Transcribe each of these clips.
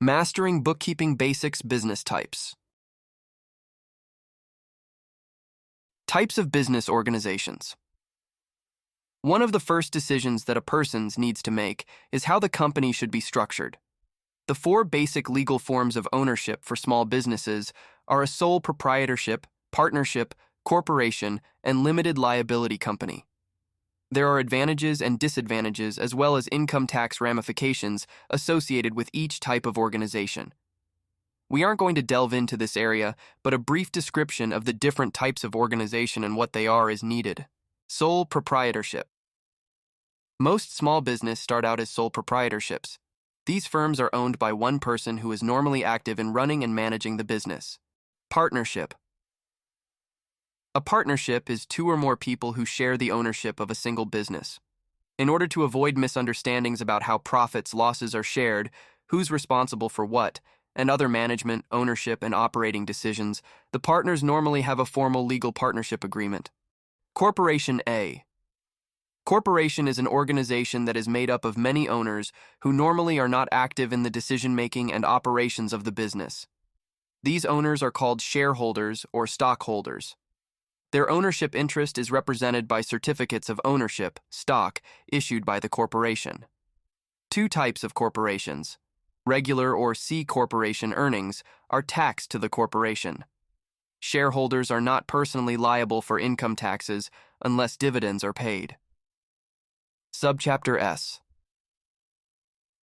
Mastering Bookkeeping Basics Business Types. Types of business organizations. One of the first decisions that a person needs to make is how the company should be structured. The four basic legal forms of ownership for small businesses are a sole proprietorship, partnership, corporation, and limited liability company. There are advantages and disadvantages as well as income tax ramifications associated with each type of organization. We aren't going to delve into this area, but a brief description of the different types of organization and what they are is needed. Sole proprietorship. Most small business start out as sole proprietorships. These firms are owned by one person who is normally active in running and managing the business. Partnership. A partnership is two or more people who share the ownership of a single business. In order to avoid misunderstandings about how profits, losses are shared, who's responsible for what, and other management, ownership, and operating decisions, the partners normally have a formal legal partnership agreement. Corporation A. Corporation is an organization that is made up of many owners who normally are not active in the decision-making and operations of the business. These owners are called shareholders or stockholders. Their ownership interest is represented by certificates of ownership, stock, issued by the corporation. Two types of corporations. Regular or C corporation earnings are taxed to the corporation. Shareholders are not personally liable for income taxes unless dividends are paid. Subchapter S.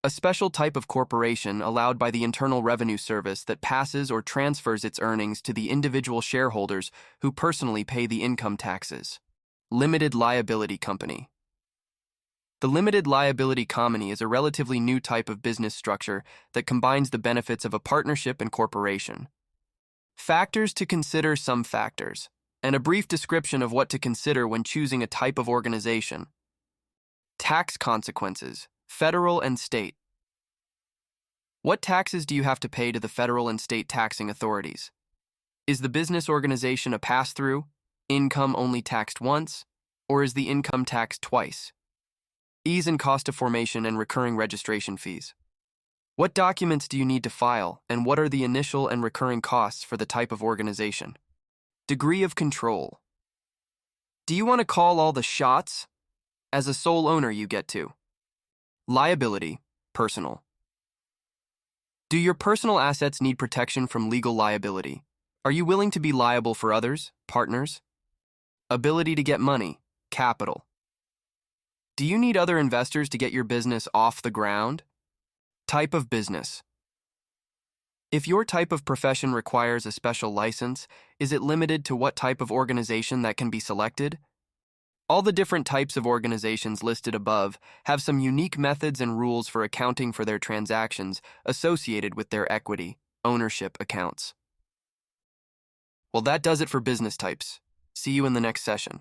A special type of corporation allowed by the Internal Revenue Service that passes or transfers its earnings to the individual shareholders who personally pay the income taxes. Limited Liability Company. The Limited Liability Company is a relatively new type of business structure that combines the benefits of a partnership and corporation. Factors to consider: some factors, and a brief description of what to consider when choosing a type of organization. Tax consequences, federal and state. What taxes do you have to pay to the federal and state taxing authorities? Is the business organization a pass-through, income only taxed once, or is the income taxed twice? Ease and cost of formation and recurring registration fees. What documents do you need to file, and what are the initial and recurring costs for the type of organization? Degree of control. Do you want to call all the shots? As a sole owner, you get to. Liability, personal. Do your personal assets need protection from legal liability? Are you willing to be liable for others, partners? Ability to get money, capital. Do you need other investors to get your business off the ground? Type of business. If your type of profession requires a special license, is it limited to what type of organization that can be selected? All the different types of organizations listed above have some unique methods and rules for accounting for their transactions associated with their equity, ownership accounts. Well, that does it for business types. See you in the next session.